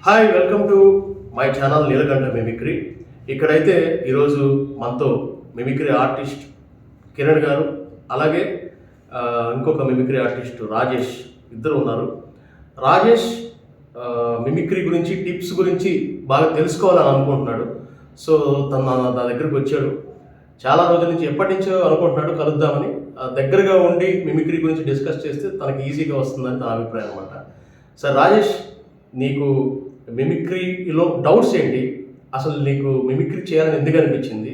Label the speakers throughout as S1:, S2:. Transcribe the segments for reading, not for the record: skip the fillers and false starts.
S1: Hi, welcome to my channel Neelakanta mimicry. ఇక్కడైతే ఈరోజు మనతో మిమిక్రీ ఆర్టిస్ట్ కిరణ్ గారు, అలాగే ఇంకొక మిమిక్రీ ఆర్టిస్ట్ రాజేష్ ఇద్దరు ఉన్నారు. రాజేష్ మిమిక్రీ గురించి, టిప్స్ గురించి బాగా తెలుసుకోవాలని అనుకుంటున్నాడు. సో తను నా దగ్గరికి వచ్చాడు. చాలా రోజుల నుంచి, ఎప్పటి నుంచో అనుకుంటున్నాడు కలుద్దామని. దగ్గరగా ఉండి మిమిక్రీ గురించి డిస్కస్ చేస్తే తనకి ఈజీగా వస్తుందని తన అభిప్రాయం అనమాట. సార్ రాజేష్, నీకు మిమిక్రీలో డౌట్స్ ఏంటి? అసలు నీకు మిమిక్రీ చేయాలని ఎందుకు అనిపించింది?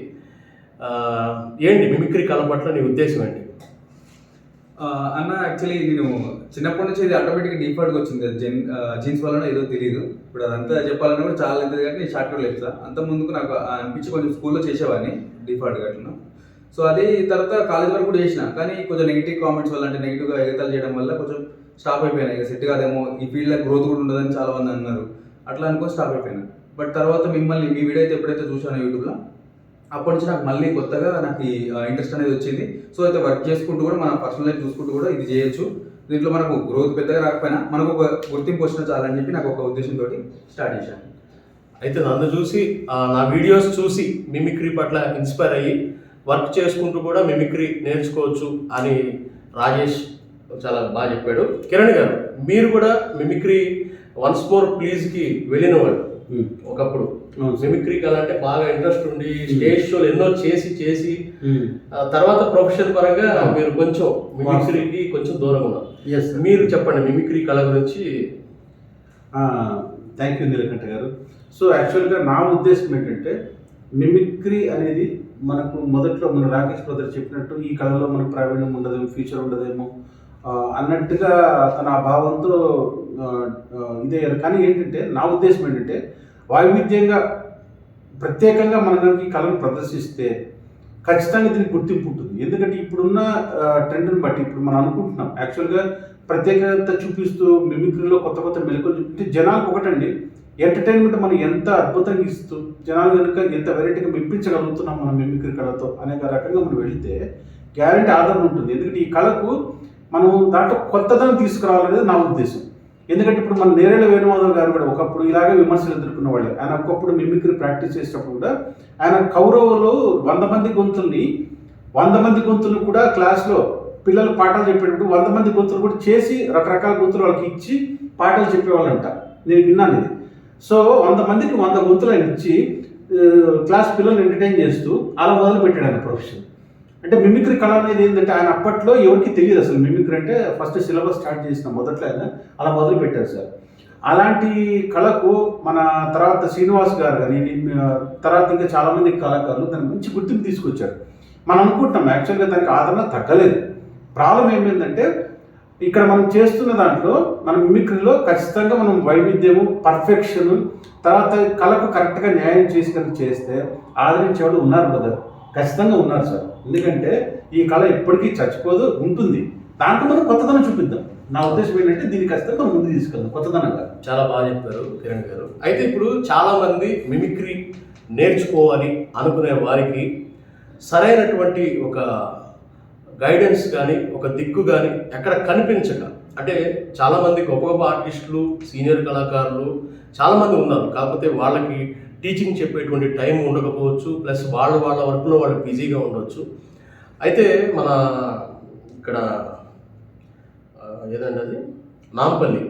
S1: ఏంటి మిమిక్రీ కళ పట్ల నీ ఉద్దేశం ఏంటి?
S2: అన్న, యాక్చువల్లీ నేను చిన్నప్పటి నుంచి ఇది ఆటోమేటిక్గా డిఫాల్ట్గా వచ్చింది. జీన్స్ వల్ల ఏదో తెలియదు. ఇప్పుడు అదంతా చెప్పాలన్నా కూడా చాలా ఎంత కానీ నేను షార్ట్ కట్లో చెప్తాను. అంత ముందుకు నాకు అనిపించి కొంచెం స్కూల్లో చేసేవాడిని డిఫాల్ట్గా అట్లా. సో అది తర్వాత కాలేజ్ వరకు కూడా చేసిన, కానీ కొంచెం నెగిటివ్ కామెంట్స్ వల్ల, అంటే నెగిటివ్గా ఎగతాలు చేయడం వల్ల కొంచెం స్టాప్ అయిపోయాను. ఇక సెట్ కాదేమో, ఈ ఫీల్డ్లో గ్రోత్ కూడా ఉండదని చాలా మంది అన్నారు. అట్లా అనుకో స్టాప్ అయిపోయాను. బట్ తర్వాత మిమ్మల్ని మీ వీడియో అయితే ఎప్పుడైతే చూసానో యూట్యూబ్లో, అప్పటి నుంచి నాకు మళ్ళీ కొత్తగా నాకు ఈ ఇంట్రెస్ట్ అనేది వచ్చింది. సో అయితే వర్క్ చేసుకుంటూ కూడా, మన పర్సనల్ లైఫ్ చూసుకుంటూ కూడా ఇది చేయొచ్చు. దీంట్లో మనకు గ్రోత్ పెద్దగా రాకపోయినా మనకు ఒక గుర్తింపు వచ్చిన చాలని చెప్పి నాకు ఒక ఉద్దేశంతో స్టార్ట్ చేశాను.
S1: అయితే నన్ను చూసి, నా వీడియోస్ చూసి మిమిక్రీ పట్ల ఇన్స్పైర్ అయ్యి వర్క్ చేసుకుంటూ కూడా మిమిక్రీ నేర్చుకోవచ్చు అని రాజేష్ చాలా బాగా చెప్పాడు. కిరణ్ గారు, మీరు కూడా మిమిక్రీ వన్స్ మోర్ ప్లీజ్కి వెళ్ళిన వాళ్ళు ఒకప్పుడు. మిమిక్రీ కళ అంటే బాగా ఇంట్రెస్ట్ ఉండి స్టేజ్ షోలు ఎన్నో చేసి తర్వాత ప్రొఫెషన్ పరంగా మీరు కొంచెం మిమిక్రీకి కొంచెం దూరంగా ఉన్నారు. మీరు చెప్పండి మిమిక్రీ కళ గురించి.
S3: థ్యాంక్ యూ నీలకంఠ గారు. సో యాక్చువల్గా నా ఉద్దేశం ఏంటంటే, మిమిక్రీ అనేది మనకు మొదట్లో మన రాకేష్ బ్రదర్ చెప్పినట్టు ఈ కళలో మనకు ప్రావీణ్యం ఉండదేమో, ఫ్యూచర్ ఉండదేమో అన్నట్టుగా తన భావంతో ఇదయ్యారు. కానీ ఏంటంటే నా ఉద్దేశం ఏంటంటే, వైవిధ్యంగా ప్రత్యేకంగా మనకి కళను ప్రదర్శిస్తే ఖచ్చితంగా దీనికి గుర్తింపు ఉంటుంది. ఎందుకంటే ఇప్పుడున్న ట్రెండ్ని బట్టి ఇప్పుడు మనం అనుకుంటున్నాం, యాక్చువల్గా ప్రత్యేకత చూపిస్తూ మిమిక్రీలో కొత్త కొత్త మెలకువలు చూపిస్తే జనాలకు ఒకటండి, ఎంటర్టైన్మెంట్ మనం ఎంత అద్భుతంగా ఇస్తూ జనాలు కనుక ఎంత వెరైటీగా మెప్పించగలుగుతున్నాం మనం మిమిక్రీ కళతో అనేక రకంగా మనం వెళితే గ్యారెంటీ ఆదరణ ఉంటుంది. ఎందుకంటే ఈ కళకు మనం దాంట్లో కొత్తదనం తీసుకురావాలనేది నా ఉద్దేశం. ఎందుకంటే ఇప్పుడు మన నేరేళ్ల వేణుమాధవ్ గారు కూడా ఒకప్పుడు ఇలాగే విమర్శలు ఎదుర్కొన్న వాళ్ళు. ఆయన ఒకప్పుడు మిమిక్రీ ప్రాక్టీస్ చేసేటప్పుడు కూడా ఆయన కౌరవులు 100 మంది గొంతులు కూడా క్లాస్లో పిల్లలు పాఠాలు చెప్పేటప్పుడు 100 మంది గొంతులు కూడా చేసి రకరకాల గొంతులు వాళ్ళకి ఇచ్చి పాఠాలు చెప్పేవాళ్ళంట. నేను విన్నాను ఇది. సో 100 మందికి 100 గొంతులు ఆయన ఇచ్చి క్లాస్ పిల్లల్ని ఎంటర్టైన్ చేస్తూ అలా మొదలు పెట్టాడు ఆయన ప్రొఫెషన్. అంటే మిమిక్రీ కళ అనేది ఏంటంటే, ఆయన అప్పట్లో ఎవరికి తెలియదు అసలు మిమిక్రీ అంటే. ఫస్ట్ సిలబస్ స్టార్ట్ చేసిన మొదట్లో ఆయన అలా మొదలు పెట్టారు సార్. అలాంటి కళకు మన తర్వాత శ్రీనివాస్ గారు కానీ, తర్వాత ఇంకా చాలామంది కళాకారులు దానికి మంచి గుర్తింపు తీసుకొచ్చారు. మనం అనుకుంటున్నాం యాక్చువల్గా దానికి ఆదరణ తగ్గలేదు. ప్రాబ్లం ఏమైందంటే, ఇక్కడ మనం చేస్తున్న దాంట్లో మన మిమిక్రీలో ఖచ్చితంగా మనం వైవిధ్యము, పర్ఫెక్షను, తర్వాత కళకు కరెక్ట్గా న్యాయం చేసి కనుక చేస్తే ఆదరించేవాళ్ళు ఉన్నారు కదా, ఖచ్చితంగా ఉన్నారు సార్. ఎందుకంటే ఈ కళ ఎప్పటికీ చచ్చిపోదు, ఉంటుంది. దాంట్లో మనం కొత్తదనం చూపిద్దాం. నా ఉద్దేశం ఏంటంటే దీన్ని ఖచ్చితంగా మనం ముందు తీసుకెళ్దాం కొత్తదనంగా.
S1: చాలా బాగా చెప్పారు కిరణ్ గారు. అయితే ఇప్పుడు చాలామంది మిమిక్రీ నేర్చుకోవాలి అనుకునే వారికి సరైనటువంటి ఒక గైడెన్స్ కానీ, ఒక దిక్కు కానీ ఎక్కడ కనిపించక, అంటే చాలామంది గొప్ప గొప్ప ఆర్టిస్టులు, సీనియర్ కళాకారులు చాలామంది ఉన్నారు. కాకపోతే వాళ్ళకి టీచింగ్ చెప్పేటువంటి టైం ఉండకపోవచ్చు, ప్లస్ వాళ్ళ వర్క్లో వాళ్ళు బిజీగా ఉండవచ్చు. అయితే మన ఇక్కడ ఏదండి అది నాంపల్లి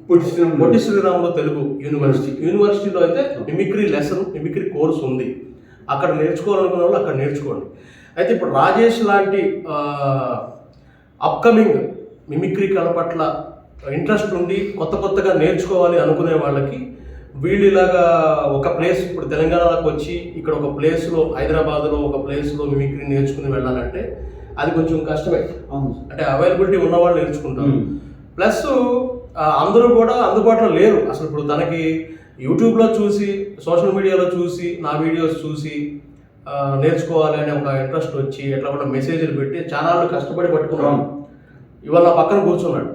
S1: పొట్టి శ్రీరాములు తెలుగు యూనివర్సిటీలో అయితే మిమిక్రీ కోర్స్ ఉంది. అక్కడ నేర్చుకోవాలనుకున్న వాళ్ళు అక్కడ నేర్చుకోండి. అయితే ఇప్పుడు రాజేష్ లాంటి అప్కమింగ్ మిమిక్రీ కళ పట్ల ఇంట్రెస్ట్ ఉండి కొత్తగా నేర్చుకోవాలి అనుకునే వాళ్ళకి వీళ్ళు ఇలాగా ఒక ప్లేస్, ఇప్పుడు తెలంగాణలోకి వచ్చి ఇక్కడ ఒక ప్లేస్లో, హైదరాబాద్లో ఒక ప్లేస్లో మిమిక్రీ నేర్చుకుని వెళ్ళాలంటే అది కొంచెం కష్టమే. అంటే అవైలబిలిటీ ఉన్నవాళ్ళు నేర్చుకుంటారు. ప్లస్ అందరూ కూడా అందుబాటులో లేరు. అసలు ఇప్పుడు తనకి యూట్యూబ్లో చూసి, సోషల్ మీడియాలో చూసి, నా వీడియోస్ చూసి నేర్చుకోవాలి అనే ఒక ఇంట్రెస్ట్ వచ్చి ఎట్లా కూడా మెసేజ్లు పెట్టి చాలా కష్టపడి పట్టుకున్నాం. ఇవాళ నా పక్కన కూర్చున్నాడు.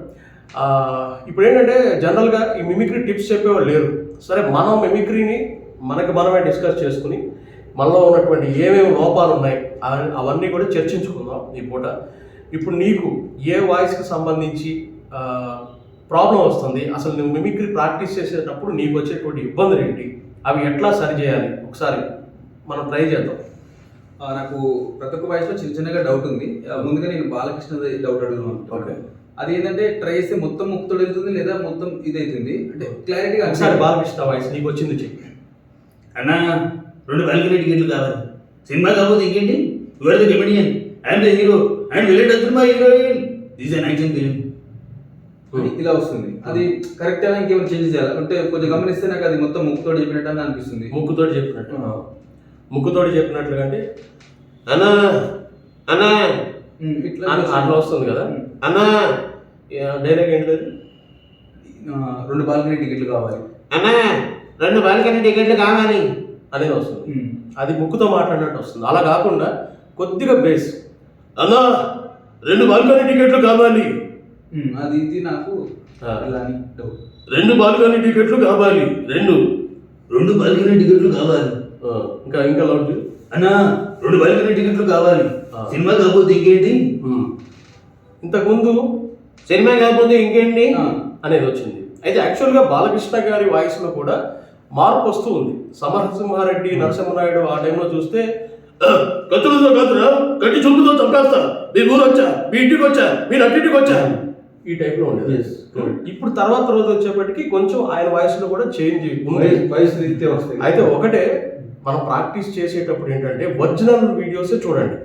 S1: ఇప్పుడు ఏంటంటే జనరల్గా ఈ మిమిక్రీ టిప్స్ చెప్పేవాళ్ళు లేరు. సరే, మనం మిమిక్రీని మనమే డిస్కస్ చేసుకుని మనలో ఉన్నటువంటి ఏమేమి లోపాలు ఉన్నాయి అవన్నీ కూడా చర్చించుకుందాం ఈ పూట. ఇప్పుడు నీకు ఏ వాయిస్కి సంబంధించి ప్రాబ్లం వస్తుంది, అసలు నువ్వు మిమిక్రీ ప్రాక్టీస్ చేసేటప్పుడు నీకు వచ్చేటువంటి ఇబ్బందులు ఏంటి, అవి ఎట్లా సరి చేయాలి, ఒకసారి మనం ట్రై చేద్దాం.
S2: నాకు ప్రతి ఒక్క వాయిస్లో చిన్న చిన్నగా డౌట్ ఉంది. ముందుగా నేను బాలకృష్ణ డౌట్ అడుగుతున్నాను.
S1: ఓకే,
S2: అది ఏంటంటే ట్రై చేస్తే మొత్తం ముక్తుడు వెళ్తుంది లేదా మొత్తం ఇది అవుతుంది అంటే క్లారిటీగా.
S1: ఒకసారి బాలకృష్ణ వాయిస్ నీకు వచ్చింది చెప్పి.
S4: అన్నా 2 బాల్కనీ టికెట్లు కావాలి. సినిమా కాకపోతే ఇంకేంటి? You are the comedian, I'm the hero and villain does my heroine. This is action film.
S2: ఇలా వస్తుంది. అది కరెక్ట్ అయినా ఇంకేమైనా చేంజ్ చేయాలి అంటే కొంచెం గమనిస్తే నాకు అది మొత్తం ముక్కుతోటి చెప్పినట్టు అని అనిపిస్తుంది.
S1: ముక్కుతోటి చెప్పినట్లుగా అంటే అన్నా అన్నా
S2: ఇట్లా
S1: అట్లా వస్తుంది కదా. అన్నా డైలాగ్ ఏంటిది?
S2: 2 బాల్కనీ టికెట్లు కావాలి.
S1: అన్నా 2 బాల్కనీ టికెట్లు కావాలి అనేది వస్తుంది. అది ముక్కుతో మాట్లాడినట్టు వస్తుంది. అలా కాకుండా కొద్దిగా బేస్, అన్నా 2 బాల్కనీ టికెట్లు కావాలి,
S2: అది ఇది నాకు ఇలా అని డౌట్.
S1: 2 బాల్కనీ టికెట్లు కావాలి,
S4: 2 బాల్కనీ టికెట్లు కావాలి.
S1: ఇంకా లౌడ్
S4: అన్నా 2 బాల్కనీ టికెట్లు కావాలి.
S1: ఆ.
S4: సినిమా కాకపోతే ఇంకేంటి?
S1: ఇంతకుముందు సినిమా కాకపోతే ఇంకేంటి
S2: ఆ.
S1: అనేది వచ్చింది. అయితే యాక్చువల్గా బాలకృష్ణ గారి వాయిస్లో కూడా మార్పు వస్తూ ఉంది. సమరసింహారెడ్డి, నరసింహనాయుడు ఆ టైంలో చూస్తే కత్తులతో కాదురా, గట్టి చూపుతో చంపేస్తా, మీ ఊరు వచ్చా, మీ ఇంటికి వచ్చా, మీరు అన్నింటికి వచ్చా, ఈ టైప్లో ఉండేది. ఇప్పుడు తర్వాత రోజు వచ్చేప్పటికి కొంచెం ఆయన వాయిస్లో కూడా చేంజ్ ఉంది.
S3: వయసు రీత్యా వస్తాయి.
S1: అయితే ఒకటే, మనం ప్రాక్టీస్ చేసేటప్పుడు ఏంటంటే ఒరిజినల్ వీడియోసే చూడండి.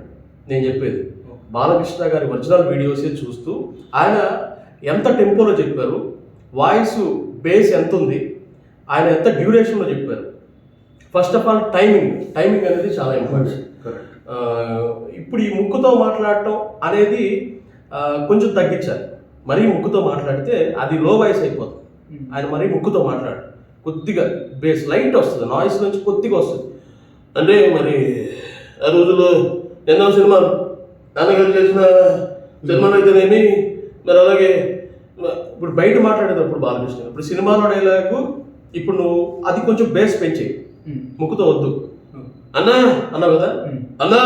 S1: నేను చెప్పేది బాలకృష్ణ గారి ఒరిజినల్ వీడియోసే చూస్తూ ఆయన ఎంత టెంపోలో చెప్పారు, వాయిస్ బేస్ ఎంత ఉంది, ఆయన ఎంత డ్యూరేషన్లో చెప్పారు. ఫస్ట్ ఆఫ్ ఆల్ టైమింగ్ అనేది చాలా ఇంపార్టెంట్. ఇప్పుడు ఈ ముక్కుతో మాట్లాడటం అనేది కొంచెం తగ్గించాలి. మరీ ముక్కుతో మాట్లాడితే అది లో వాయిస్ అయిపోతుంది. ఆయన మరీ ముక్కుతో మాట్లాడు, కొద్దిగా బేస్ లైట్ వస్తుంది, నాయిస్ నుంచి కొద్దిగా వస్తుంది. అంటే మరి ఆ రోజుల్లో ఎన్నో సినిమాలు, నాన్నగారు చేసిన సినిమాలు అయితేనేమి, మరి అలాగే ఇప్పుడు బయట మాట్లాడేటప్పుడు బాలకృష్ణ, ఇప్పుడు సినిమాలో డైలాగు ఇప్పుడు నువ్వు అది కొంచెం బేస్ పెంచేయి, ముక్కుతో వద్దు. అన్నా అన్నావు కదా, అన్నా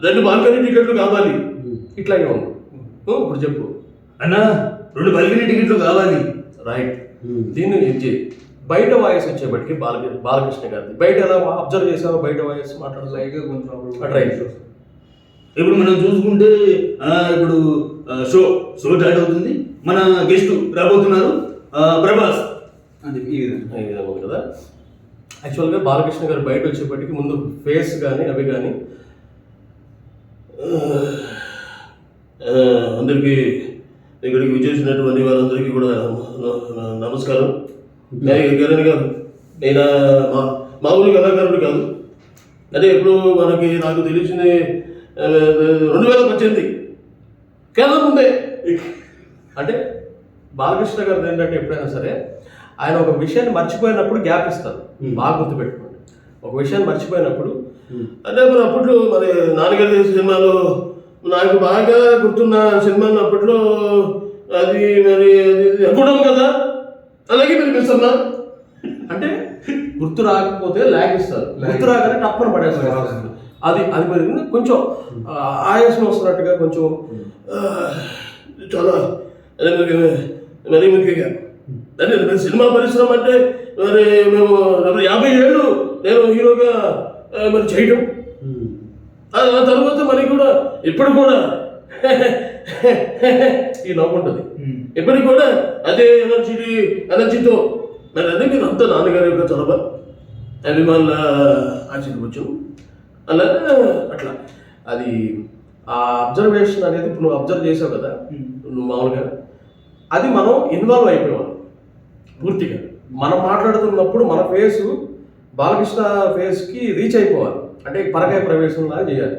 S1: 2 బాల్కనీ టికెట్లు కావాలి, ఇట్లాగే ఉంది. ఇప్పుడు చెప్పు,
S4: అన్నా 2 బాల్కనీ టికెట్లు కావాలి.
S1: రైట్. దీన్ని ఏం చేయి, బయట వాయిస్ వచ్చేప్పటికి బాలకృష్ణ గారిది బయట ఎలా అబ్జర్వ్ చేసావో, బయట వాయిస్ మాట్లాడదు
S2: లైట్గా కొంచెం
S1: రైట్.
S4: ఇప్పుడు మనం చూసుకుంటే ఇప్పుడు షో స్టార్ట్ అవుతుంది. మన గెస్ట్ రాబోతున్నారు ప్రభాస్.
S2: అని చెప్పి ఈ విధంగా
S1: ఈ విధంగా ఉంది కదా. యాక్చువల్గా బాలకృష్ణ గారు బయట వచ్చేప్పటికి ముందు ఫేస్ కానీ అవి కానీ అందరికీ ఇక్కడికి విచ్చేసినటువంటి వారందరికీ కూడా నమస్కారం. కిరణ్ గారు, నేను మామూలు కళాకారుడు కాదు. అంటే ఇప్పుడు నాకు తెలిసింది 2018 కేంద్రం ముందే. అంటే బాలకృష్ణ గారు ఏంటంటే ఎప్పుడైనా సరే ఆయన ఒక విషయాన్ని మర్చిపోయినప్పుడు గ్యాప్ ఇస్తారు. బాగా గుర్తుపెట్టుకోండి, ఒక విషయాన్ని మర్చిపోయినప్పుడు. అంటే మరి అప్పట్లో మరి నాన్నగారు చేసే సినిమాలో నాకు బాగా గుర్తున్న సినిమాలు అప్పట్లో అది మరి అనుకోవడం కదా, అలాగే వినిపిస్తున్నా అంటే గుర్తు రాకపోతే లాగ్ ఇస్తారు, గుర్తు రాగానే టప్పని పడేస్తారు. అది మరి కొంచెం ఆయాసం వస్తున్నట్టుగా కొంచెం చాలా మరీ ముఖ్యంగా అంటే సినిమా పరిశ్రమ అంటే మరి మేము 50 ఏళ్ళు నేను హీరోగా మరి చేయడం, ఆ తర్వాత మరి కూడా ఇప్పుడు కూడా ఈ నవ్వుంటుంది, ఇప్పటికి కూడా అదే ఎనర్జీతో మరి అదే మీరు అంతా నాన్నగారి యొక్క చొరవ అభిమానుల ఆశీర్వచనం అలా అట్లా. అది ఆ అబ్జర్వేషన్ అనేది ఇప్పుడు నువ్వు అబ్జర్వ్ చేసావు కదా, నువ్వు మామూలుగా అది మనం ఇన్వాల్వ్ అయిపోయాం పూర్తిగా. మనం మాట్లాడుతున్నప్పుడు మన ఫేసు బాలకృష్ణ ఫేస్కి రీచ్ అయిపోవాలి, అంటే పరకాయ ప్రవేశం లాగా చేయాలి.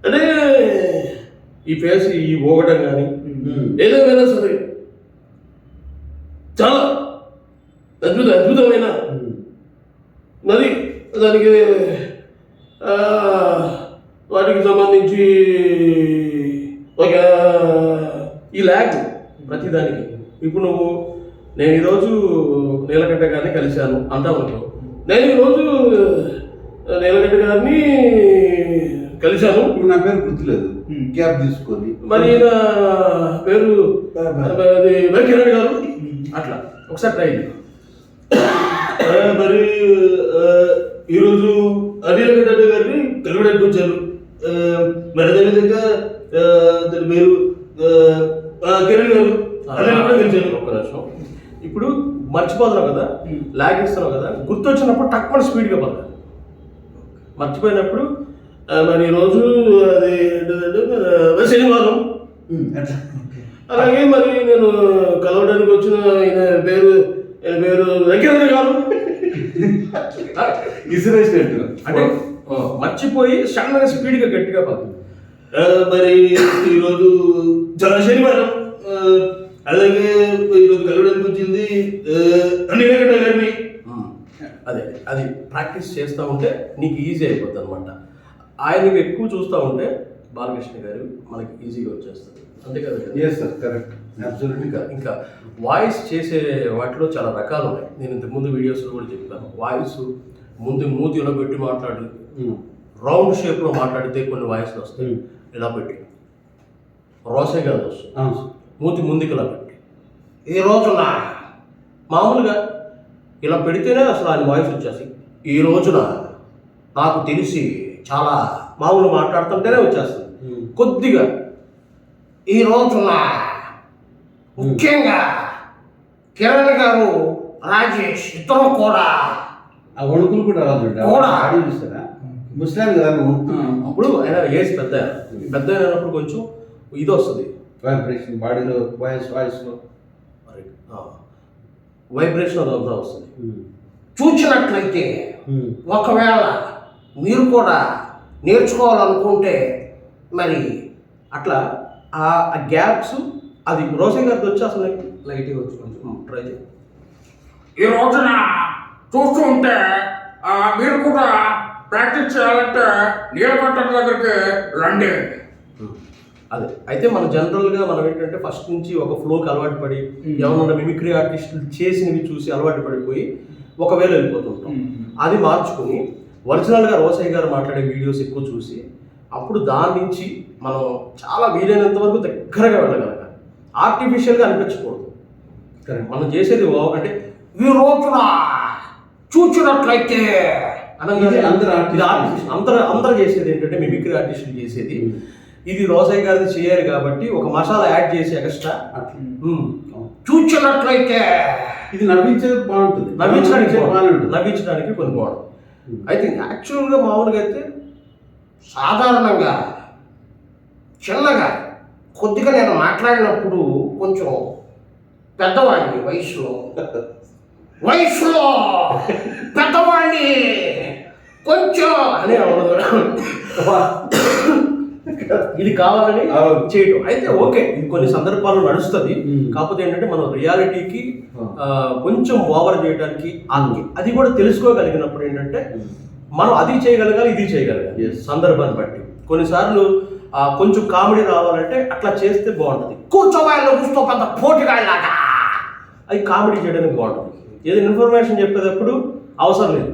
S1: అంటే ఈ ఫేస్ ఈ ఊగటం కానీ ఏదేమైనా సరే చాలా అద్భుతమైన మరి దానికి వాటికి సంబంధించి ఒక ఈ ల్యాగ్ ప్రతిదానికి. ఇప్పుడు నువ్వు నేను ఈరోజు నీలకంఠ గారిని కలిశాను అంటావు అనుకో, నేను ఈరోజు నీలకంఠ గారిని కలిశాను.
S3: ఇప్పుడు నా పేరు గుర్తులేదు, క్యాబ్ తీసుకొని.
S1: మరి ఈయన పేరు అది వెంకయ్య గారు, అట్లా ఒకసారి ట్రై చేయండి.
S4: మరి ఈరోజు అనిల్ వెంకటరెడ్డి గారిని కలవడానికి వచ్చాను. మరి అదేవిధంగా తన పేరు కిరణ్ గారు, అనిల్ కూడా కలిశాను.
S1: ఒక్క నిమిషం. ఇప్పుడు మర్చిపోతున్నావు కదా, లాగ్ ఇస్తున్నావు కదా, గుర్తొచ్చినప్పుడు టక్కుమని స్పీడ్గా పడతాను. మర్చిపోయినప్పుడు మరి ఈరోజు అది ఏంటంటే శనివారం. అలాగే మరి నేను కలవడానికి వచ్చిన ఈయన పేరు వెంకయ్య గారు.
S3: ఇసిరేసినట్టు
S1: అంటే మర్చిపోయి సడన్గా స్పీడ్గా గట్టిగా పడుతుంది.
S4: మరి ఈరోజు శనివారం. అలాగే ఈరోజు కలవడానికి వచ్చింది అనిల్ వెంకటరెడ్డి గారిని.
S1: అదే అది ప్రాక్టీస్ చేస్తూ ఉంటే నీకు ఈజీ అయిపోద్ది అనమాట. ఆయనకి ఎక్కువ చూస్తూ ఉంటే బాలకృష్ణ గారు మనకి ఈజీగా వచ్చేస్తుంది, అంతే కదా?
S3: Yes sir, correct, absolutely.
S1: ఇంకా వాయిస్ చేసే వాటిలో చాలా రకాలు ఉన్నాయి. నేను ఇంతకుముందు వీడియోస్లో కూడా చెప్పాను. వాయిస్ ముందు మూతిలో పెట్టి మాట్లాడి రౌండ్ షేప్లో మాట్లాడితే కొన్ని వాయిస్లు వస్తాయి. ఇలా పెట్టి రోసే కాదు వస్తుంది, మూతి ముందుకు ఇలా పెట్టి ఈ రోజున మామూలుగా ఇలా పెడితేనే అసలు ఆయన వాయిస్ వచ్చేసి ఈ రోజున నాకు తెలిసి చాలా మామూలు మాట్లాడుతుంటేనే వచ్చేస్తుంది. కొద్దిగా ఈ రోజున ముఖ్యంగా కిరణ్ గారు, రాజేష్ ఇద్దరు కూడా
S3: ఆ వణుకులు కూడా రాదు
S1: కూడా
S3: ఆడి చూస్తారా, ముస్లాం కదా
S1: అప్పుడు ఆయన ఏజ్ పెద్ద అయినప్పుడు కొంచెం ఇది వస్తుంది,
S3: వైబ్రేషన్ బాడీలో, వాయిస్లో
S1: వైబ్రేషన్ అదంతా వస్తుంది. చూసినట్లయితే ఒకవేళ మీరు కూడా నేర్చుకోవాలనుకుంటే మరి అట్లా ఆ గ్యాప్స్ అది రోషన్ గారితో వచ్చి అసలు లైట్గా వచ్చి కొంచెం ట్రై చేయండి.
S5: ఈ రోజున చూస్తూ ఉంటే మీరు కూడా ప్రాక్టీస్ చేయాలంటే నీలకంఠ దగ్గరికి రండి.
S1: అదే అయితే మనం జనరల్గా మనం ఏంటంటే ఫస్ట్ నుంచి ఒక ఫ్లోకి అలవాటు పడి ఏమన్నా మిమిక్రీ ఆర్టిస్టులు చేసినవి చూసి అలవాటు పడిపోయి ఒకవేళ వెళ్ళిపోతుంటాం. అది మార్చుకుని ఒరిజినల్గా రోసయ్య గారు మాట్లాడే వీడియోస్ ఎక్కువ చూసి అప్పుడు దాని నుంచి మనం చాలా వీలైనంత వరకు దగ్గరగా వెళ్ళగలగాలి. ఆర్టిఫిషియల్గా అనిపించకూడదు. మనం చేసేది అంటే
S5: ఈ రోజున చూసినట్లయితే
S1: అనగానే అందరూ చేసేది ఏంటంటే మిమిక్రీ ఆర్టిస్టులు చేసేది ఇది రోసయ్య గారిది చేయాలి కాబట్టి ఒక మసాలా యాడ్ చేసి ఎక్స్ట్రా
S5: చూసినట్లయితే
S3: ఇది నవ్వించేది బాగుంటుంది,
S1: నవ్వించడానికి కొన్ని బాగుంటుంది. అయితే యాక్చువల్గా మామూలుగా అయితే
S5: సాధారణంగా చిన్నగా కొద్దిగా నేను మాట్లాడినప్పుడు కొంచెం పెద్దవాడిని వయసులో పెద్దవాడిని కొంచెం
S1: అని ఇది కావాలని చేయడం అయితే ఓకే, ఇది కొన్ని సందర్భాల్లో నడుస్తుంది. కాకపోతే ఏంటంటే మనం రియాలిటీకి కొంచెం ఓవర్ చేయడానికి అది కూడా తెలుసుకోగలిగినప్పుడు ఏంటంటే మనం అది చేయగలగాలి, ఇది చేయగలగాలి సందర్భాన్ని బట్టి. కొన్నిసార్లు కొంచెం కామెడీ రావాలంటే అట్లా చేస్తే బాగుంటుంది.
S5: కూర్చోవాళ్ళు కూర్చో పెద్ద పోటీగాళ్ళలాగా
S1: అది కామెడీ చేయడానికి బాగుంటుంది. ఏదైనా ఇన్ఫర్మేషన్ చెప్పేటప్పుడు అవసరం లేదు.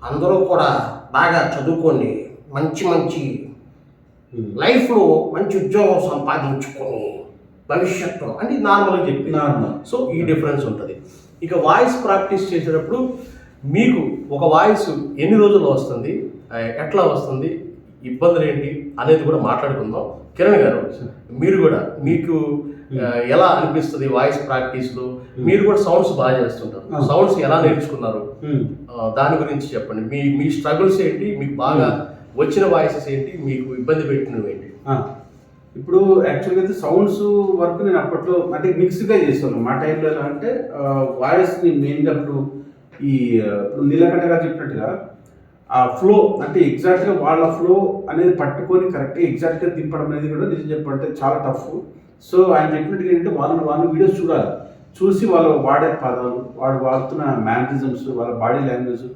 S5: అందరూ కూడా బాగా చదువుకోండి, మంచి లైఫ్లో మంచి ఉద్యోగం సంపాదించుకొని భవిష్యత్తు
S1: అని నార్మల్గా చెప్పి సో ఈ డిఫరెన్స్ ఉంటుంది. ఇక వాయిస్ ప్రాక్టీస్ చేసేటప్పుడు మీకు ఒక వాయిస్ ఎన్ని రోజుల్లో వస్తుంది, ఎట్లా వస్తుంది, ఇబ్బందులు ఏంటి అనేది కూడా మాట్లాడుకుందాం. కిరణ్ గారు మీరు కూడా మీకు ఎలా అనిపిస్తుంది వాయిస్ ప్రాక్టీస్లో? మీరు కూడా సౌండ్స్ బాగా చేస్తుంటారు, సౌండ్స్ ఎలా నేర్చుకున్నారు దాని గురించి చెప్పండి. మీ స్ట్రగుల్స్ ఏంటి, మీకు బాగా వచ్చిన వాయిసెస్ ఏంటి, మీకు ఇబ్బంది పెట్టినవి ఏంటి?
S3: ఇప్పుడు యాక్చువల్గా అయితే సౌండ్స్ వర్క్ నేను అప్పట్లో అంటే మిక్స్గా చేసేవాళ్ళం. మా టైంలో ఎలా అంటే వాయిస్ని మెయిన్గా ఇప్పుడు నీలకంఠ గారు చెప్పినట్టుగా ఆ ఫ్లో అంటే ఎగ్జాక్ట్గా వాళ్ళ ఫ్లో అనేది పట్టుకొని కరెక్ట్గా ఎగ్జాక్ట్గా దింపడం అనేది కూడా నిజం చెప్పాలంటే చాలా టఫ్. సో ఆయన చెప్పినట్టుగా ఏంటంటే వాళ్ళు వీడియోస్ చూడాలి, చూసి వాళ్ళు వాడే పదాలు, వాడుతున్న మ్యానరిజమ్స్, వాళ్ళ బాడీ లాంగ్వేజ్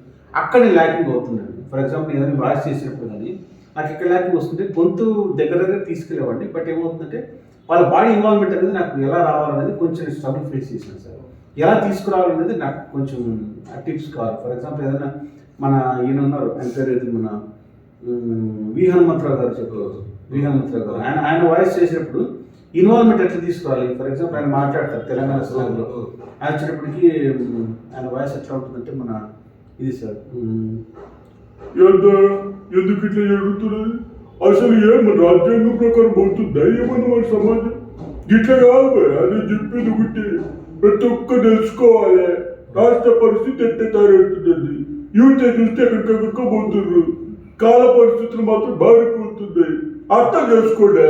S3: అక్కడే ల్యాకింగ్ అవుతుందండి. ఫర్ ఎగ్జాంపుల్ ఏదైనా వాయిస్ చేసినప్పుడు కానీ నాకు ఇక్కడ ల్యాకింగ్ వస్తుంటే గొంతు దగ్గర తీసుకెళ్ళేవాడిని. బట్ ఏమవుతుందంటే వాళ్ళ బాడీ ఇన్వాల్వ్మెంట్ అనేది నాకు ఎలా రావాలనేది కొంచెం స్ట్రగుల్ ఫేస్ చేశాను సార్. ఎలా తీసుకురావాలనేది నాకు కొంచెం టిప్స్ కావాలి. ఫర్ ఎగ్జాంపుల్ ఏదైనా మన ఈయన ఉన్నారు, ఆయన పేరు మన వి హనుమంతరావు గారు చెప్పారు. వి హనుమంతరావు గారు ఆయన వాయిస్ చేసినప్పుడు ఇన్వాల్వ్మెంట్ ఎట్లా తీసుకురావాలి. ఫర్ ఎగ్జాంపుల్ ఆయన మాట్లాడతారు తెలంగాణ స్లాంగ్లో, ఆయన వచ్చేటప్పటికి ఆయన వాయిస్ ఎట్లా ఉంటుందంటే మన ఇది సార్
S6: ఎందుకు ఇట్లా జరుగుతున్నది, అసలు ఏం రాజ్యాంగం ప్రకారం పోతుందా ఏమన్నా మన సమాజం ఇట్లా కాదు అని చెప్పేది ఒకటి. ప్రతి ఒక్క తెలుసుకోవాలి రాష్ట్ర పరిస్థితి ఎట్లా తయారవుతుందండి. యూత్ చూస్తే ఎక్కడికెక్కడికో పోతున్నారు, కాల పరిస్థితులు మాత్రం బారిపోతుంది. అర్థం చేసుకోండి.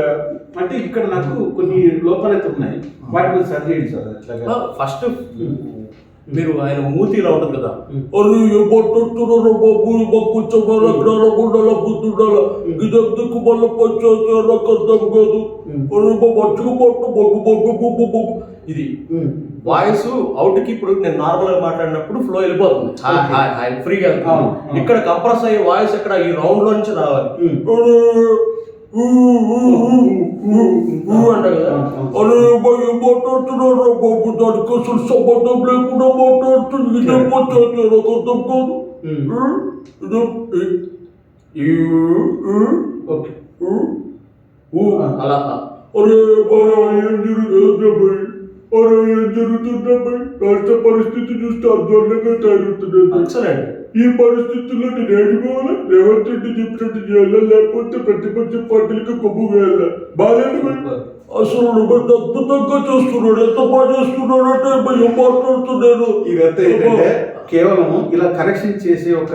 S3: అంటే ఇక్కడ నాకు కొన్ని లోపాలైతే ఉన్నాయి, వాటి మీద సరి చేయండి సార్. అట్లాగా
S1: ఫస్ట్ మీరు ఆయన మూతి ఇలా ఉంటుంది కదా, ఇది వాయిస్ అవుట్ కి. ఇప్పుడు నేను నార్మల్ గా మాట్లాడినప్పుడు ఫ్లో వెళ్ళిపోతుంది, ఫ్రీగా. ఇక్కడ కంప్రెస్ అయ్యే వాయిస్ ఇక్కడ ఈ రౌండ్ లో నుంచి రావాలి. అంట కదా, అరే మాట్లాడుతున్నారా బాబు, దానికి అసలు సంబంధం లేకుండా మాట్లాడుతుంది, అర్థం కాదు. అలా
S6: అరే ఏం జరుగుతుందా, అరే ఏం జరుగుతుందా, రాష్ట్ర పరిస్థితి చూస్తే అధ్వానంగా తయారవుతుంది.
S1: ఎక్సలెంట్.
S6: ఈ పరిస్థితుల్లో నేను ఏడిపోవాలా, రేవంత్ రెడ్డి చెప్పినట్టు చేయాలా, లేకపోతే ప్రతిపక్ష పార్టీలకు కొమ్ము వేయాలా? బాగాలేదు. అసలు అద్భుతంగా చేస్తున్నాడు, ఎంత బాగా చేస్తున్నాడు అంటే ఏం మాట్లాడుతున్నాను.
S3: ఇదంతా ఏంటంటే కేవలం ఇలా కరెక్షన్ చేసే ఒక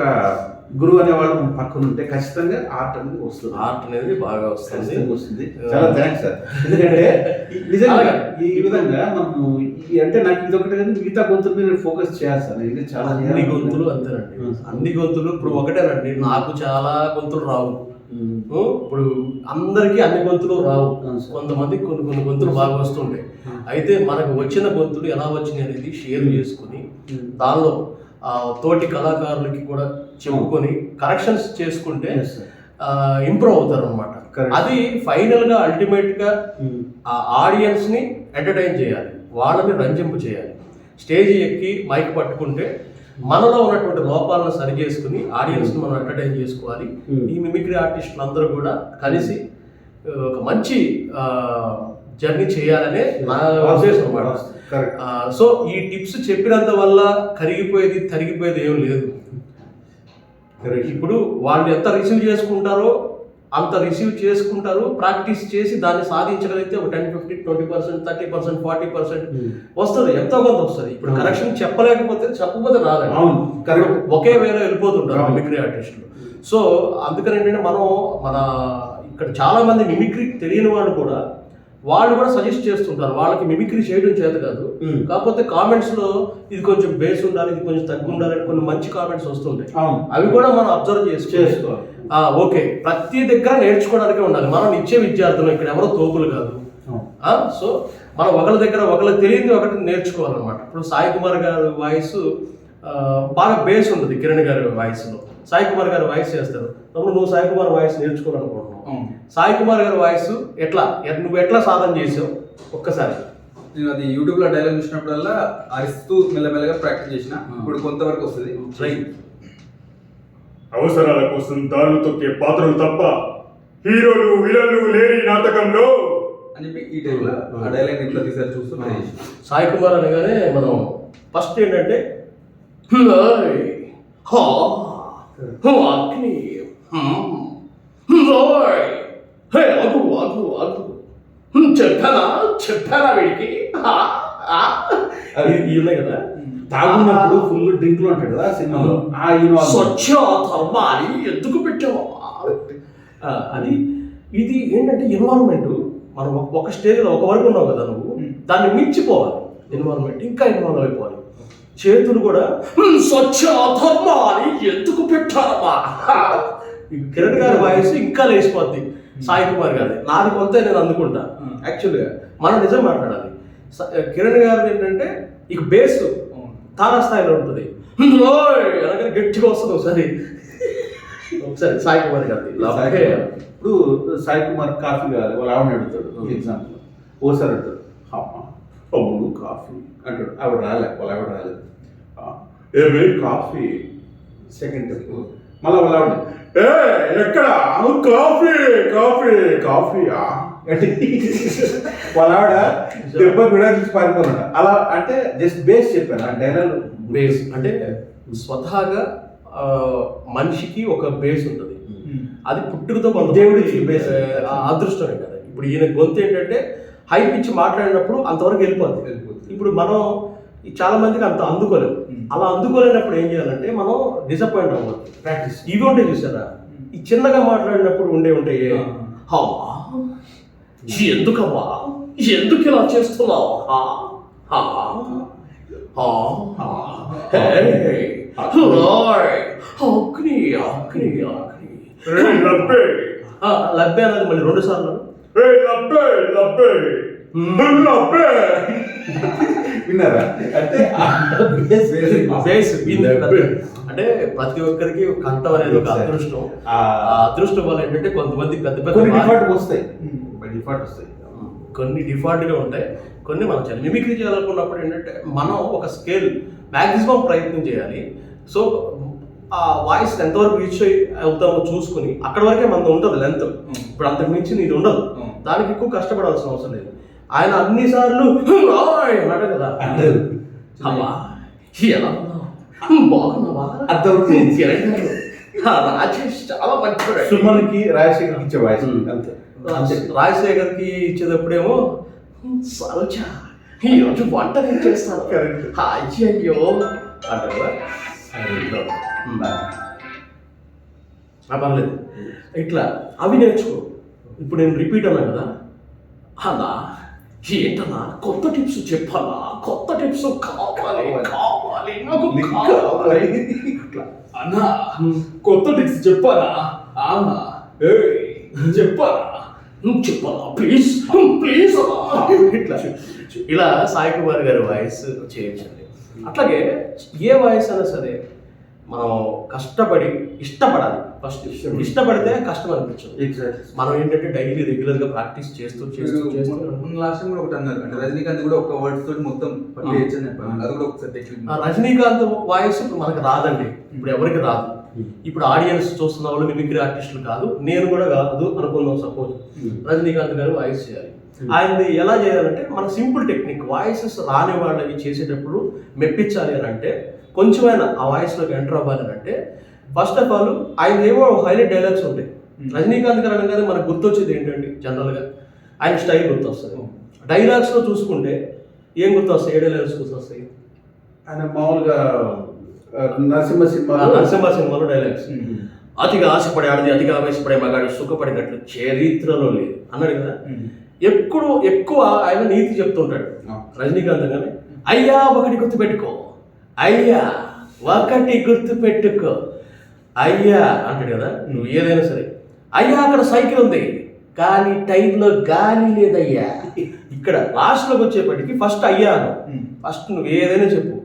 S3: గురువు అనేవాళ్ళు మన పక్కన ఉంటే ఖచ్చితంగా ఆర్ట్ అనేది వస్తుంది.
S1: ఆర్ట్ అనేది బాగా వస్తుంది.
S3: చాలా థ్యాంక్స్ సార్. ఎందుకంటే నిజంగా ఈ విధంగా మనము అంటే నాకు ఇది ఒకటి కానీ మిగతా గొంతుల మీద ఫోకస్ చేయాలి సార్. ఇది చాలా
S1: అన్ని గొంతులు అంతేనండి, అన్ని గొంతులు ఇప్పుడు ఒకటేనండి. నాకు చాలా గొంతులు రావు, ఇప్పుడు అందరికీ అన్ని గొంతులు రావు. కొంతమందికి కొన్ని గొంతులు బాగా వస్తుంటాయి. అయితే మనకు వచ్చిన గొంతులు ఎలా వచ్చినాయి అనేది షేర్ చేసుకుని దానిలో తోటి కళాకారులకి కూడా చెప్పుకొని కరెక్షన్స్ చేసుకుంటే ఇంప్రూవ్ అవుతారు అనమాట. అది ఫైనల్ గా అల్టిమేట్ గా ఆ ఆడియన్స్ ని ఎంటర్టైన్ చేయాలి, వాళ్ళని రంజింపు చేయాలి. స్టేజ్ ఎక్కి మైక్ పట్టుకుంటే మనలో ఉన్నటువంటి లోపాలను సరి చేసుకుని ఆడియన్స్ ని మనం ఎంటర్టైన్ చేసుకోవాలి. ఈ మిమిక్రీ ఆర్టిస్టులు అందరూ కూడా కలిసి ఒక మంచి జర్నీ చేయాలనే నా ఉద్దేశం అన్నమాట. సో ఈ టిప్స్ చెప్పినంత వల్ల తరిగిపోయేది ఏం లేదు. ఇప్పుడు వాళ్ళు ఎంత రిసీవ్ చేసుకుంటారో అంత రిసీవ్ చేసుకుంటారు. ప్రాక్టీస్ చేసి దాన్ని సాధించగలిగితే ఒక 10-15-20%, 30%, 40% వస్తుంది, ఎంతో కొంత వస్తుంది. ఇప్పుడు కరెక్షన్ చెప్పకపోతే రాదండి, ఒకే వేలో వెళ్ళిపోతుంటారు మిమిక్రీ ఆర్టిస్టులు. సో అందుకని ఏంటంటే మన ఇక్కడ చాలా మంది మిమిక్రీ తెలియని వాళ్ళు కూడా సజెస్ట్ చేస్తుంటారు. వాళ్ళకి మిమిక్రీ చేయడం చేత కాదు, కాకపోతే కామెంట్స్ లో ఇది కొంచెం బేస్ ఉండాలి, ఇది కొంచెం తగ్గి ఉండాలి అని కొన్ని మంచి కామెంట్స్ వస్తుంటాయి. అవి కూడా మనం అబ్జర్వ్ చేసుకోవాలి. ఓకే, ప్రతి దగ్గర నేర్చుకోవడానికే ఉండాలి. మనం ఇచ్చే విద్యార్థులు ఇక్కడ ఎవరో తోపులు కాదు. సో మనం ఒకరి దగ్గర ఒకరికి తెలియదు ఒకటి నేర్చుకోవాలన్నమాట. ఇప్పుడు సాయి కుమార్ గారి వాయిస్ బాగా బేస్ ఉంటుంది, కిరణ్ గారి వాయిస్ లో. సాయి కుమార్ గారి వాయిస్ చేస్తారు, నువ్వు సాయి కుమార్ వాయిస్ నేర్చుకోవాలనుకుంటున్నావు. సాయి కుమార్ గారి వాయిస్ నువ్వు ఎట్లా సాధన చేసావు ఒక్కసారి?
S2: నేను అది యూట్యూబ్ లో డైలాగ్ చూసినప్పుడల్లా అరిస్తూ మెల్లమెల్లగా ప్రాక్టీస్ చేసిన. ఇప్పుడు కొంతవరకు వస్తుంది.
S6: అవసరాల కోసం దారులు తొక్కే పాత్రలు తప్ప హీరోలు విలన్లు లేని నాటకంలో
S2: అని చెప్పి ఈ టైంలో ఆ డైలాగ్ ఇట్లా తీసారి చూస్తూ
S1: సాయి కుమార్ అనగానే మనం ఫస్ట్ ఏంటంటే చెప్పానా వీడికి ఉన్నాయి కదా,
S3: తాగున్నప్పుడు ఫుల్ డ్రింక్ లో ఉంటాడు కదా సినిమాలో.
S1: స్వచ్ఛ ధర్మాన్ని ఎందుకు పెట్టావు అది. ఇది ఏంటంటే ఇన్వాల్వ్మెంట్. మనం ఒక స్టేజ్లో ఒక వరకు ఉన్నావు కదా, నువ్వు దాన్ని మించిపోవాలి. ఇన్వాల్వ్మెంట్ ఇంకా ఇన్వాల్వ్ అయిపోవాలి. చేతులు కూడా స్వచ్ఛ ధర్మాన్ని ఎందుకు పెట్టారమ్మా. కిరణ్ గారి వాయిస్ ఇంకా లేచిపోద్ది, సాయి కుమార్ గారి. నాది కొంత నేను అందుకుంటా. యాక్చువల్గా మనం నిజం మాట్లాడాలి. కిరణ్ గారిది ఏంటంటే ఇక బేస్ తారాస్థాయిలో ఉంటుంది, అనగానే గట్టిగా వస్తుంది. ఒకసారి సాయి కుమార్ గారిది.
S3: ఇప్పుడు సాయి కుమార్ కాఫీ కావాలి, వాళ్ళు ఆవిడ అడుగుతాడు. ఎగ్జాంపుల్ ఓసారి అంటాడు, అమ్ముడు కాఫీ అంటాడు. ఆవిడ రాలేదు, వాళ్ళు ఆవిడ రాలేదు. ఏమే కాఫీ. సెకండ్ మళ్ళీ వాళ్ళ ఆవిడ, ఏ ఎక్కడ కాఫీ కాఫీ కాఫీయా అంటే వాళ్ళ ఆవిడ దెబ్బ విడాల్సి పారిపోతున్నాడు. అలా అంటే జస్ట్ బేస్ చెప్పాను ఆ డైలాగ్.
S1: బేస్ అంటే స్వతహాగా మనిషికి ఒక బేస్ ఉంటుంది. అది పుట్టుకతో కొంత
S3: దేవుడికి base.
S1: అదృష్టమే కదా. ఇప్పుడు ఈయన గొంతు ఏంటంటే హై పిచ్ మాట్లాడినప్పుడు అంతవరకు వెళ్ళిపోద్ది. ఇప్పుడు మనం చాలా మందికి అంత అందుకోలేము. అలా అందుకోలేనప్పుడు ఏం చేయాలంటే మనం డిసప్పాయింట్ అవ్వదు.
S3: ప్రాక్టీస్.
S1: ఇవి ఉంటాయి చూసారా, ఈ చిన్నగా మాట్లాడినప్పుడు ఉంటాయి. అమ్మా ఎందుకమ్మా, ఎందుకు ఇలా చేస్తున్నావు? లబ్బే అన్నది మళ్ళీ 2 సార్లు.
S3: విన్నారా? అంటే
S1: బేస్ అంటే ప్రతి ఒక్కరికి కంఠం అనేది ఒక అదృష్టం. ఆ అదృష్టం వల్ల ఏంటంటే కొంతమంది పెద్ద
S3: కొన్ని
S1: పెద్ద
S3: డిఫాల్ట్ వస్తాయి. డిఫాల్ట్ వస్తాయి.
S1: కొన్ని డిఫాల్ట్గా ఉంటాయి, కొన్ని మనం చేయాలి. మిమిక్రీ చేయాలనుకున్నప్పుడు ఏంటంటే మనం ఒక స్కేల్ మ్యాక్సిమం ప్రయత్నం చేయాలి. సో ఆ వాయిస్ ఎంతవరకు రీచ్ అవుతామో చూసుకుని అక్కడ వరకే మనది ఉంటుంది లెంత్. ఇప్పుడు అంతకు మించి నీది ఉండదు. దానికి ఎక్కువ కష్టపడాల్సిన అవసరం లేదు. ఆయన అన్నిసార్లు అన్నాడు కదా, అమ్మా ఎలా ఉన్నావు, బాగున్నావా, రాజేష్ చాలా మంచివాడు.
S3: సుమన్కి రాజశేఖర్కి ఇచ్చే వాయిస్ అంతే.
S1: రాజశేఖర్కి ఇచ్చేటప్పుడేమో సరోజ ఈరోజు వంట నేను చేస్తాను, అయ్యో అంటారు కదా. పర్లేదు, ఇట్లా అవి నేర్చుకో. ఇప్పుడు నేను రిపీట్ అన్నా కదా, అలా ఏంటన్నా కొత్త టిప్స్ చెప్పాలా, కొత్త టిప్స్ కావాలి కావాలి నాకు కావాలి.
S2: అన్నా కొత్త టిప్స్ చెప్పాలా? చెప్పాలా?
S1: నువ్వు చెప్పాలా ప్లీజ్ ప్లీజ్ ఇట్లా ఇలా సాయి కుమార్ గారి వాయిస్ చేయించండి. అట్లాగే ఏ వాయిస్ అయినా సరే మనం కష్టపడి ఇష్టపడాలి. ఫస్ట్ ఇష్టపడితే కష్టం అనిపించదు. మనం ఏంటంటే డైలీ రెగ్యులర్గా ప్రాక్టీస్ చేస్తూ చేస్తూ చేస్తూ
S2: లాస్ట్ టైం కూడా ఒకటి అన్నారు, అంటే రజనీకాంత్ కూడా ఒక వర్డ్స్ తోటి మొత్తం పట్టేయచ్చు అని చెప్పాను. అది కూడా ఒకసారి టెక్నిక్.
S1: రజనీకాంత్ వాయిస్ ఇప్పుడు మనకు రాదండి, ఇప్పుడు ఎవరికి రాదు. ఇప్పుడు ఆడియన్స్ చూస్తున్న వాళ్ళు మిమిక్రీ ఆర్టిస్టులు కాదు, నేను కూడా కాదు అనుకుందాం. సపోజ్ రజనీకాంత్ గారు వాయిస్ చేయాలి. ఆయనది ఎలా చేయాలంటే మన సింపుల్ టెక్నిక్. వాయిసెస్ రాని వాళ్ళని చేసేటప్పుడు మెప్పించాలి అని అంటే, కొంచెమైనా ఆ వాయిస్లోకి ఎంటర్ అవ్వాలి అని అంటే, ఫస్ట్ ఆఫ్ ఆల్ ఆయన ఏవో హైలైట్ డైలాగ్స్ ఉంటాయి. రజనీకాంత్ గారు అనగానే మనకు గుర్తొచ్చేది ఏంటండి, జనరల్గా ఆయన స్టైల్ గుర్తొస్తుంది. డైలాగ్స్లో చూసుకుంటే ఏం గుర్తొస్తాయి, ఏ డైలాగ్స్ గుర్తొస్తాయి?
S3: ఆయన మామూలుగా నరసింహ
S1: సినిమాలో డైలాగ్స్, అతిగా ఆశపడే ఆడది అతిగా ఆవేశపడే మగాడు సుఖపడినట్లు చరిత్రలో లేదు అన్నాడు కదా. ఎక్కువ ఆయన నీతి చెప్తుంటాడు రజనీకాంత్ గానే. అయ్యా ఒకటి గుర్తుపెట్టుకో, అయ్యా ఒకటి గుర్తుపెట్టుకో, అయ్యా అంటాడు కదా. నువ్వు ఏదైనా సరే, అయ్యా అక్కడ సైకిల్ ఉంది కానీ టైర్లో గాలి లేదయ్యా. ఇక్కడ లాస్ట్లోకి వచ్చేప్పటికి ఫస్ట్ అయ్యా అను. ఫస్ట్ నువ్వు ఏదైనా చెప్పు,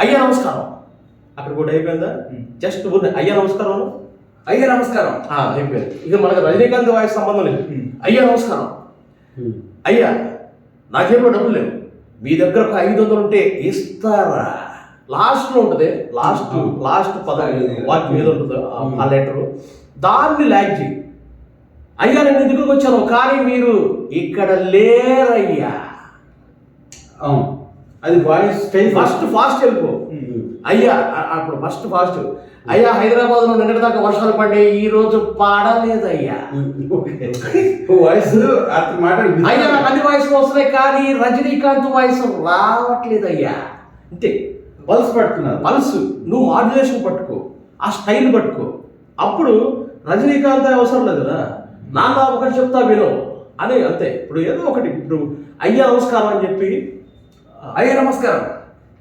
S1: అయ్యా నమస్కారం, అక్కడ కూడా అయిపోయిందా? జస్ట్ అయ్యా నమస్కారం, అయ్యా నమస్కారం అయిపోయింది. ఇక మనకు రజనీకాంత్ వాయిస్ సంబంధం లేదు. అయ్యా నమస్కారం, అయ్యా నాకేమో డబ్బులు లేవు, మీ దగ్గర ఒక 500 ఉంటే ఇస్తారా? లాస్ట్లో ఉంటుంది, లాస్ట్ పదం వాక్యం ఏదో ఉంటుందో ఆ లెటరు, దాన్ని లాగ్ చేయి. అయ్యా నేను దగ్గరకు వచ్చాను కానీ మీరు ఇక్కడ లేరయ్యా.
S3: అది వాయిస్ స్టైల్.
S1: ఫాస్ట్ వెళ్ళిపో. అయ్యా అప్పుడు ఫాస్ట్ అయ్యా హైదరాబాద్లో నిన్నటి దాకా వర్షాలు పడ్డాయి, ఈ రోజు పాడలేదయ్యా.
S3: వాయిస్
S1: అయ్యా నాకు అన్ని వాయిస్లు వస్తున్నాయి కానీ రజనీకాంత్ వాయిస్ రావట్లేదయ్యా. అంతే.
S3: పల్స్ పట్టుకున్నారు.
S1: పల్స్ నువ్వు మాడ్యులేషన్ పట్టుకో, ఆ స్టైల్ పట్టుకో. అప్పుడు రజనీకాంత్ అవసరం లేదు కదా, నాన్న ఒకటి చెప్తా విను అని అంతే. ఇప్పుడు ఏదో ఒకటి, ఇప్పుడు అయ్యా నమస్కారం అని చెప్పి,
S2: అయ్యా నమస్కారం,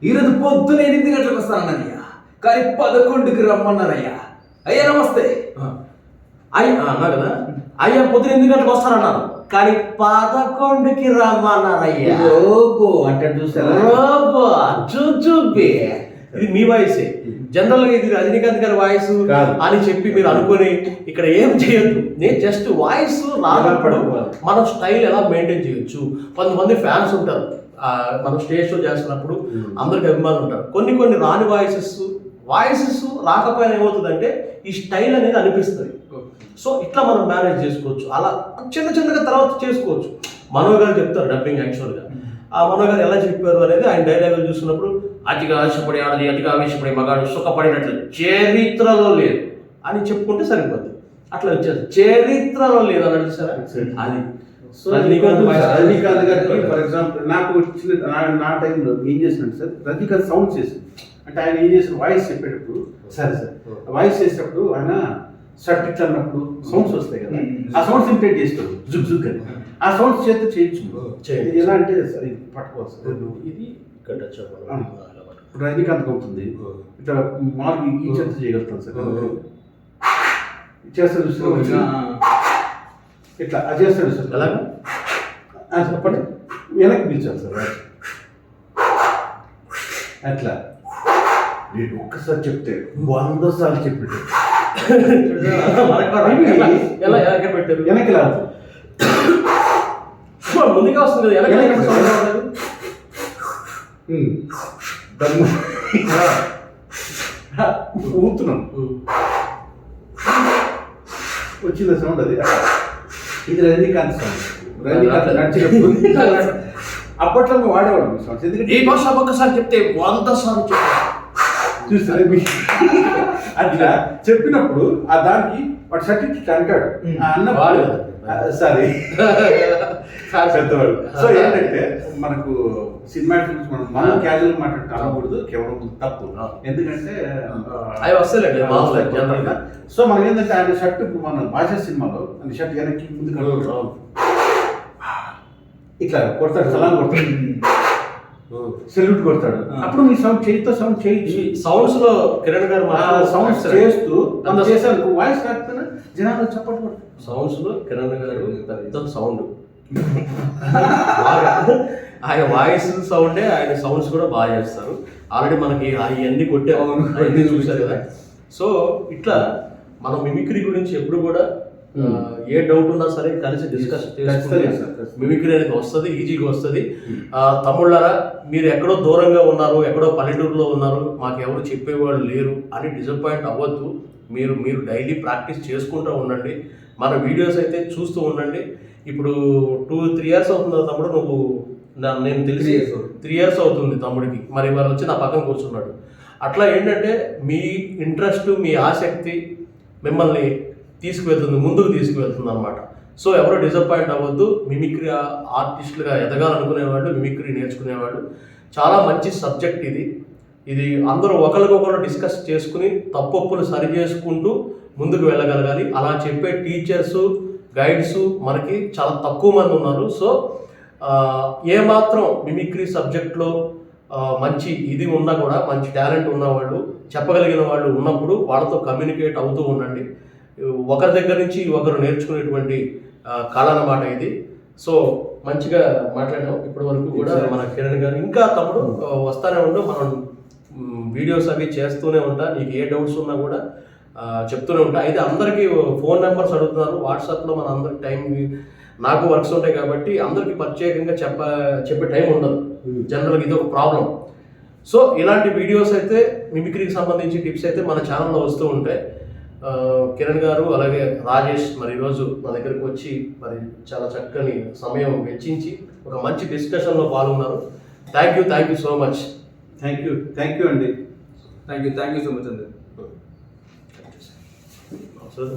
S2: ఈరోజు పొద్దున 8 గంటలకు వస్తానన్నయ్యా కానీ 11కి రమ్మన్నారయ్యా. అయ్యా నమస్తే.
S1: అయ్యా అన్నా కదా, అయ్యా పొద్దున 8 గంటలకు వస్తానన్నాను కానీ 11కి రమ్మన్నారయ్యా.
S3: రోబో అంటే చూసారా?
S1: రోబో చూపి ఇది మీ వాయిసే. జనరల్గా ఇది రజనీకాంత్ గారి వాయిస్ అని చెప్పి మీరు అనుకొని ఇక్కడ ఏం చేయొద్దు. నేను జస్ట్ వాయిస్ రానప్పుడు మనం స్టైల్ ఎలా మెయింటైన్ చేయొచ్చు. కొంతమంది ఫ్యాన్స్ ఉంటారు, మనం స్టేజ్ షో చేస్తున్నప్పుడు అందరికి అభిమానులు ఉంటారు. కొన్ని రాని వాయిసెస్ రాకపోయినా ఏమవుతుందంటే ఈ స్టైల్ అనేది అనిపిస్తుంది. సో ఇట్లా మనం మేనేజ్ చేసుకోవచ్చు. అలా చిన్నగా తర్వాత చేసుకోవచ్చు. మనో గారు చెప్తారు డబ్బింగ్ యాక్చువల్గా. ఆ మనో గారు ఎలా చెప్పారు అనేది ఆయన డైలాగులు చూసినప్పుడు అతిగా ఆశపడి ఆడది, అతిగా ఆవేశపడి మగాడు సుఖపడినట్లు చరిత్రలో లేదు అని చెప్పుకుంటే సరిపోద్ది. అట్లా వచ్చేది చరిత్రలో లేదు అని చూసారా, అది.
S3: సో రజనీకాంత్ గారికి ఫర్ ఎగ్జాంపుల్ నాకు వచ్చిన నా టైంలో ఏం చేసినట్టు సార్, రజనీకాంత్ సౌండ్ చేసింది. అంటే ఆయన ఏం చేసిన వాయిస్ చెప్పేటప్పుడు సరే సార్ వాయిస్ చేసేటప్పుడు ఆయన షర్ట్ ఇట్లా అన్నప్పుడు సౌండ్స్ వస్తాయి కదా, ఆ సౌండ్స్ ఇమిటేట్ చేస్తాడు జుక్ జుక్ అని. ఆ సౌండ్స్ చేస్తే చేయొచ్చు. ఇది ఎలా అంటే సార్ ఇది పట్టుకోవచ్చు సార్,
S1: ఇది ఇక్కడ
S3: ఇప్పుడు రజనీకాంత్ అవుతుంది ఇట్లా మాకు ఈ చేత చేయగలుగుతాను సార్. చేస్తాడు చూసిన ఇట్లా అది చేస్తాడు సార్.
S1: ఎలాగా
S3: చెప్పండి, వెనక్కి పిలిచాను సార్ అట్లా. నేను ఒక్కసారి చెప్తే 100 సార్లు చెప్పాడు.
S1: ఎలా పెట్టారు?
S3: వెనక్కి రాదు,
S1: ముందుగా వస్తుంది కదా,
S3: ఊతున్నాను వచ్చింది సౌండ్. అది ఇది రజనీకాంత్ సౌండ్. రజనీకాంత్ నడిచినప్పుడు అప్పట్లో మేము వాడేవాళ్ళం సౌండ్స్. ఎందుకంటే
S5: ఈ భాష ఒక్కసారి చెప్తే 100 సార్లు చెప్పారు.
S3: చూస్తారా అట్లా చెప్పినప్పుడు ఆ దానికి వాడు సర్టిఫికెట్ అంటాడు అన్నవాడు సారీ పెద్దవాడు. సో ఏంటంటే మనకు సినిమా గురించి మనం క్యాజువల్ మాట్లాడితే అనకూడదు, కేవలం తప్పు. ఎందుకంటే
S1: అవి వస్తాయండి జనరల్గా.
S3: సో మనం ఏంటంటే ఆయన షర్ట్ మన భాష సినిమాలో ఆయన షర్ట్ వెనక్కి ముందు కడుగుతాం ఇట్లా కొడతాడు, సలాం కొడతాడు, సెల్యూట్ కొడతాడు. అప్పుడు మీ సౌండ్ చేయితో సౌండ్ చేయించి
S1: సౌండ్స్ లో కిరణ్ గారు
S3: సౌండ్స్ చేస్తూ మనం చేసాను వాయిస్ కాకపోయినా జనాలు చప్పట్లు కొడతారు.
S1: సౌండ్స్ లో కిరణ్ గారు పెద్ద సౌండ్ ఆయన వాయిస్ సౌండే, ఆయన సౌండ్స్ కూడా బాగా చేస్తారు. ఆల్రెడీ మనకి అవన్నీ కొట్టే అవన్నీ చూసారు కదా. సో ఇట్లా మనం మిమిక్రీ గురించి ఎప్పుడు కూడా ఏ డౌట్ ఉన్నా సరే కలిసి డిస్కస్ చేసుకుంటే మిమిక్రీ అనేది వస్తుంది, ఈజీగా వస్తుంది. తమ్ముళ్ళారా, మీరు ఎక్కడో దూరంగా ఉన్నారు, ఎక్కడో పల్లెటూరులో ఉన్నారు, మాకు ఎవరు చెప్పేవాళ్ళు లేరు అని డిసప్పాయింట్ అవ్వద్దు. మీరు డైలీ ప్రాక్టీస్ చేసుకుంటూ ఉండండి. మన వీడియోస్ అయితే చూస్తూ ఉండండి. ఇప్పుడు 2-3 ఇయర్స్ అవుతుంది తమ్ముడు, నువ్వు నేను తెలిసి 3 ఇయర్స్ అవుతుంది తమ్ముడికి. మరి వచ్చి నా పక్కన కూర్చున్నాడు. అట్లా ఏంటంటే మీ ఇంట్రెస్ట్, మీ ఆసక్తి మిమ్మల్ని తీసుకువెళ్తుంది, ముందుకు తీసుకువెళ్తుంది అనమాట. సో ఎవరు డిసప్పాయింట్ అవ్వద్దు. మిమిక్రీ ఆర్టిస్టులుగా ఎదగాలనుకునేవాళ్ళు, మిమిక్రీ నేర్చుకునేవాళ్ళు, చాలా మంచి సబ్జెక్ట్ ఇది అందరూ ఒకరికొకరు డిస్కస్ చేసుకుని తప్పొప్పులు సరి చేసుకుంటూ ముందుకు వెళ్ళగలగాలి. అలా చెప్పే టీచర్సు, గైడ్స్ మనకి చాలా తక్కువ మంది ఉన్నారు. సో ఏమాత్రం మిమిక్రీ సబ్జెక్ట్లో మంచి ఇది ఉన్నా కూడా, మంచి టాలెంట్ ఉన్నవాళ్ళు, చెప్పగలిగిన వాళ్ళు ఉన్నప్పుడు వాళ్ళతో కమ్యూనికేట్ అవుతూ ఉండండి. ఒకరి దగ్గర నుంచి ఒకరు నేర్చుకునేటువంటి కళ అన్నమాట ఇది. సో మంచిగా మాట్లాడాం ఇప్పటి వరకు కూడా మన కిరణ్ గారు. ఇంకా తమ్ముడు వస్తానే ఉండు, మనం వీడియోస్ అవి చేస్తూనే ఉంటా. నీకు ఏ డౌట్స్ ఉన్నా కూడా చెప్తూనే ఉంటా. అయితే అందరికీ ఫోన్ నెంబర్స్ అడుగుతున్నారు వాట్సాప్లో. మన అందరికి టైం, నాకు వర్క్స్ ఉంటాయి కాబట్టి అందరికీ ప్రత్యేకంగా చెప్పే టైం ఉండదు జనరల్గా. ఇది ఒక ప్రాబ్లం. సో ఇలాంటి వీడియోస్ అయితే మిమిక్రీకి సంబంధించి టిప్స్ అయితే మన ఛానల్లో వస్తూ ఉంటాయి. కిరణ్ గారు అలాగే రాజేష్ మరి ఈరోజు నా దగ్గరికి వచ్చి మరి చాలా చక్కని సమయం వెచ్చించి ఒక మంచి డిస్కషన్లో పాల్గొన్నారు. Thank you so much.
S3: Thank you అండి.
S2: థ్యాంక్ యూ సో మచ్ అండి.
S1: అవసరం